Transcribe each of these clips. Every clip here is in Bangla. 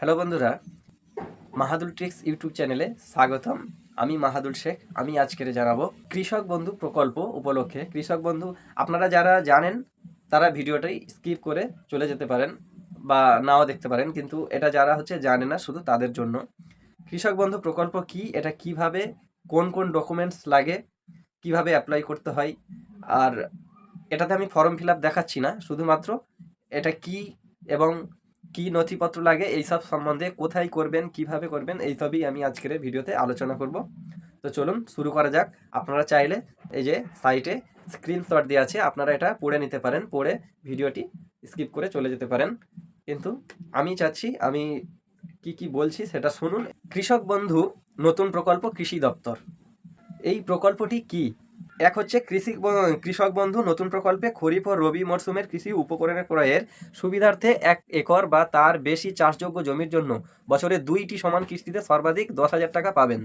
হ্যালো বন্ধুরা, মাহাদুল ট্রিক্স ইউটিউব চ্যানেলে স্বাগতম। আমি মাহাদুল শেখ। আমি আজকের জানাবো কৃষক বন্ধু প্রকল্প উপলক্ষে। কৃষক বন্ধু আপনারা যারা জানেন তারা ভিডিওটাই স্কিপ করে চলে যেতে পারেন বা নাও দেখতে পারেন, কিন্তু এটা যারা জানে না শুধু তাদের জন্য। কৃষক বন্ধু প্রকল্প কি, এটা কিভাবে, কোন কোন ডকুমেন্টস লাগে, কিভাবে অ্যাপ্লাই করতে হয়, আর এটাতে আমি ফর্ম ফিল আপ দেখাচ্ছি না, শুধুমাত্র এটা কি এবং কি নথিপত্র লাগে এইসব সম্বন্ধে, কোথায় করবেন, কিভাবে করবেন, এইসবই আমি আজকের ভিডিওতে আলোচনা করব। তো চলুন শুরু করা যাক। আপনারা চাইলে এই যে সাইটে স্ক্রিনশট দেওয়া আছে, আপনারা এটা পড়ে নিতে পারেন, পড়ে ভিডিওটি স্কিপ করে চলে যেতে পারেন, কিন্তু আমি চাচ্ছি আমি কি বলছি সেটা শুনুন। কৃষক বন্ধু নতুন প্রকল্প কৃষি দপ্তর, এই প্রকল্পটি কি? এক হচ্ছে কৃষক বন্ধু নতুন প্রকল্পে খরিফ ও রবি মরশুমের কৃষি উপকরণের ক্রয়ের সুবিধার্থে 1 একর বা তার বেশি চাষযোগ্য জমির জন্য বছরে 2টি সমান কিস্তিতে সর্বাধিক 10,000 টাকা পাবেন।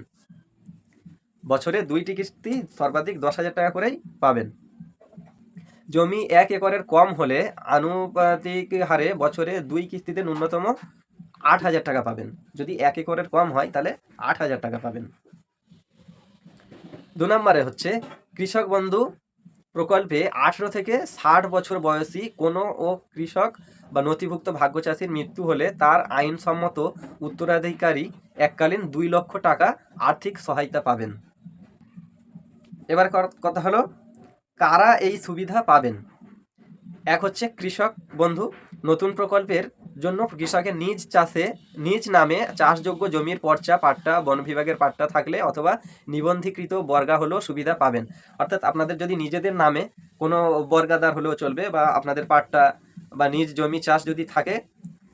বছরে 2টি কিস্তি সর্বাধিক 10,000 টাকা করেই পাবেন। জমি 1 একরের কম হলে আনুপাতিক হারে বছরে 2 কিস্তিতে ন্যূনতম 8,000 টাকা পাবেন। যদি 1 একরের কম হয় তাহলে 8,000 টাকা পাবেন। 2 নম্বরে হচ্ছে কৃষক বন্ধু প্রকল্পে 18 থেকে 60 বছর বয়সী কোনো ও কৃষক বা নথিভুক্ত ভাগ্যচাষীর মৃত্যু হলে তার আইনসম্মত উত্তরাধিকারী এককালীন 2 লক্ষ টাকা আর্থিক সহায়তা পাবেন। এবার কথা হলো কারা এই সুবিধা পাবেন। এক হচ্ছে কৃষক বন্ধু নতুন প্রকল্পের জন্য কৃষকের নিজ নামে চাষযোগ্য জমির পর্চা পাট্টা বন বিভাগের পাট্টা থাকলে অথবা নিবন্ধীকৃত বর্গা হলেও সুবিধা পাবেন। অর্থাৎ আপনাদের যদি নিজেদের নামে কোনো বর্গাদার হলেও চলবে, বা আপনাদের পাট্টা বা নিজ জমি চাষ যদি থাকে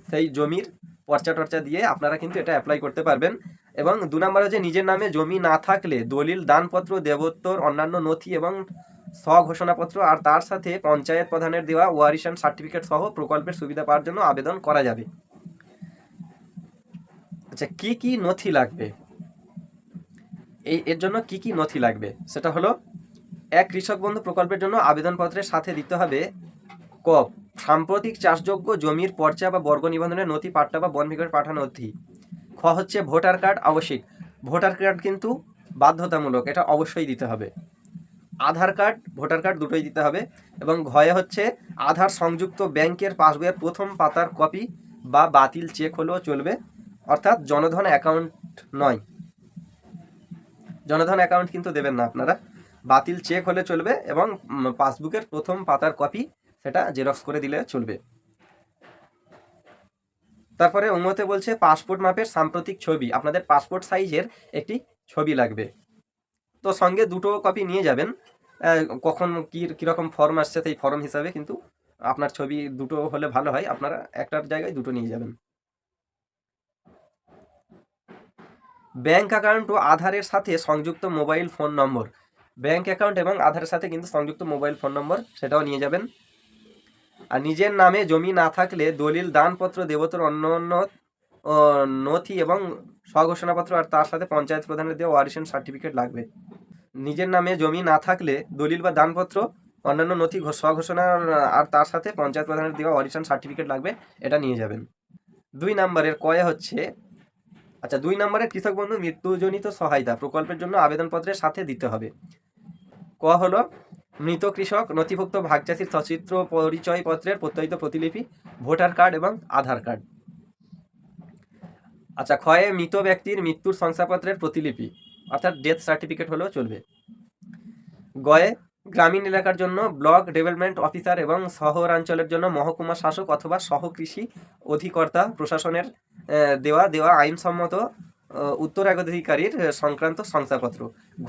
সেই জমির পর্চা টর্চা দিয়ে আপনারা কিন্তু এটা অ্যাপ্লাই করতে পারবেন। এবং 2 নম্বর হচ্ছে নিজের নামে জমি না থাকলে দলিল, দানপত্র, দেবোত্তর, অন্যান্য নথি এবং স্বঘোষণাপত্র আর তার সাথে পঞ্চায়েত প্রধানের দেওয়া ওয়ারিশন সার্টিফিকেট সহ প্রকল্পের সুবিধা পাওয়ার জন্য আবেদন করা যাবে। আচ্ছা, কি নথি লাগবে, এর জন্য কি নথি লাগবে সেটা হলো, এক কৃষক বন্ধু প্রকল্পের জন্য আবেদনপত্রের সাথে দিতে হবে ক সাম্প্রতিক চাষযোগ্য জমির পর্চা বা বর্গ নিবন্ধনের নথি, পাট্টা বা বন বিভাগের পাঠানো নথি। খ হচ্ছে ভোটার কার্ড আবশ্যিক, ভোটার কার্ড কিন্তু বাধ্যতামূলক, এটা অবশ্যই দিতে হবে। আধার কার্ড, ভোটার কার্ড দুটোই দিতে হবে। এবং ঘয়ে হচ্ছে আধার সংযুক্ত ব্যাংকের পাসবইয়ের প্রথম পাতার কপি বা বাতিল চেক হলেও চলবে, অর্থাৎ জনধন অ্যাকাউন্ট নয়, জনধন অ্যাকাউন্ট কিন্তু দেবেন না আপনারা, বাতিল চেক হলে চলবে। এবং পাসবুকের প্রথম পাতার কপি সেটা জেরক্স করে দিলে চলবে। তারপরে অন্যতে বলছে পাসপোর্ট মাপের সাম্প্রতিক ছবি, আপনাদের পাসপোর্ট সাইজের একটি ছবি লাগবে। তো সঙ্গে 2টো কপি নিয়ে যাবেন, কখন কীরকম ফর্ম আসছে সেই ফর্ম হিসাবে, কিন্তু আপনার ছবি 2টো হলে ভালো হয়, আপনারা একটার জায়গায় 2টো নিয়ে যাবেন। ব্যাংক অ্যাকাউন্ট ও আধারের সাথে সংযুক্ত মোবাইল ফোন নম্বর, ব্যাংক অ্যাকাউন্ট এবং আধারের সাথে কিন্তু সংযুক্ত মোবাইল ফোন নম্বর সেটাও নিয়ে যাবেন। আর নিজের নামে জমি না থাকলে দলিল, দানপত্র, দেবোত্তর, অন্যান্য নথি এবং স্বঘোষণাপত্র আর তার সাথে পঞ্চায়েত প্রধানের দেওয়া ওয়ারিশন সার্টিফিকেট লাগবে। নিজের নামে জমি না থাকলে দলিল বা দানপত্র, অন্যান্য নথি, স্বঘোষণা আর তার সাথে পঞ্চায়েত প্রধানের দেওয়া ওয়ারিশন সার্টিফিকেট লাগবে, এটা নিয়ে যাবেন। 2 নম্বরের কয়ে হচ্ছে, আচ্ছা 2 নম্বরে কৃষক বন্ধু মৃত্যুজনিত সহায়তা প্রকল্পের জন্য আবেদনপত্রের সাথে দিতে হবে। ক হলো মৃত কৃষক নথিভুক্ত ভাগচাষীর সচিত্র পরিচয়পত্রের প্রত্যয়িত প্রতিলিপি, ভোটার কার্ড এবং আধার কার্ড। আচ্ছা, ক্ষয়ে মৃত ব্যক্তির মৃত্যুর শংসাপত্রের প্রতিলিপি, অর্থাৎ ডেথ সার্টিফিকেট হলেও চলবে। গয়ে গ্রামীণ এলাকার জন্য ব্লক ডেভেলপমেন্ট অফিসার এবং শহরাঞ্চলের জন্য মহকুমা শাসক অথবা সহকৃষি অধিকর্তা প্রশাসনের দেওয়া আইনসম্মত উত্তরাধিকারীর সংক্রান্ত শংসাপত্র।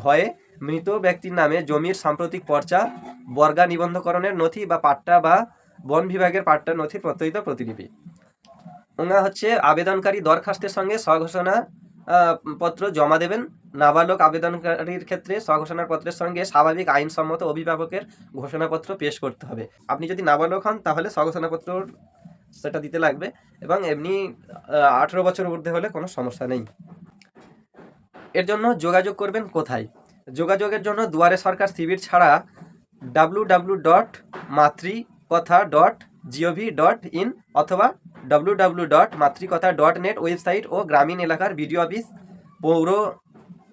ঘয়ে মৃত ব্যক্তির নামে জমির সাম্প্রতিক পর্চা, বর্গা নিবন্ধকরণের নথি বা পাট্টা বা বন বিভাগের পাট্টা নথির প্রত্যয়িত প্রতিলিপি। ওঙা হচ্ছে আবেদনকারী দরখাস্তের সঙ্গে স্বঘোষণা পত্র জমা দেবেন। নাবালক আবেদনকারীর ক্ষেত্রে স্বঘোষণার পত্রের সঙ্গে স্বাভাবিক আইনসম্মত অভিভাবকের ঘোষণাপত্র পেশ করতে হবে। আপনি যদি নাবালক হন তাহলে স্বঘোষণাপত্র সেটা দিতে লাগবে, এবং এমনি 18 বছর ঊর্ধ্বে হলে কোনো সমস্যা নেই। এর জন্য যোগাযোগ করবেন কোথায়? যোগাযোগের জন্য দুয়ারে সরকার শিবির ছাড়া www.matrikotha gov.in অথবা www.মাতৃকথা.net ওয়েবসাইট ও গ্রামীণ এলাকার বিডিও অফিস, পৌর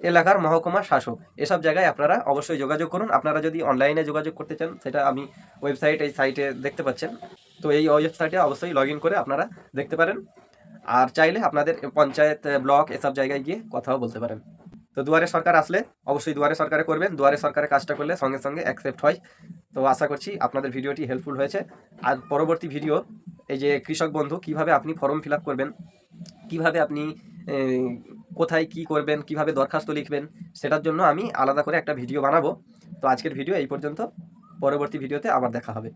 এলাকার মহকুমা শাসক, এসব জায়গায় আপনারা অবশ্যই যোগাযোগ করুন। আপনারা যদি অনলাইনে যোগাযোগ করতে চান, সেটা আমি ওয়েবসাইট এই সাইটে দেখতে পাচ্ছেন, তো এই ওয়েবসাইটে অবশ্যই লগ ইন করে আপনারা দেখতে পারেন। আর চাইলে আপনাদের পঞ্চায়েত, ব্লক এসব জায়গায় গিয়ে কথাও বলতে পারেন। তো দুয়ারে সরকার আসলে অবশ্যই দুয়ারে সরকারে করবেন। দুয়ারে সরকারের কাজটা করলে সঙ্গে সঙ্গে অ্যাকসেপ্ট হয়। তো আশা করছি আপনাদের ভিডিওটি হেল্পফুল হয়েছে। আর পরবর্তী ভিডিও, এই যে কৃষক বন্ধু কিভাবে আপনি ফর্ম ফিল আপ করবেন, কিভাবে আপনি কোথায় কি করবেন, কিভাবে দরখাস্ত লিখবেন, সেটার জন্য আমি আলাদা করে একটা ভিডিও বানাবো। তো আজকের ভিডিও এই পর্যন্ত, পরবর্তী ভিডিওতে আবার দেখা হবে।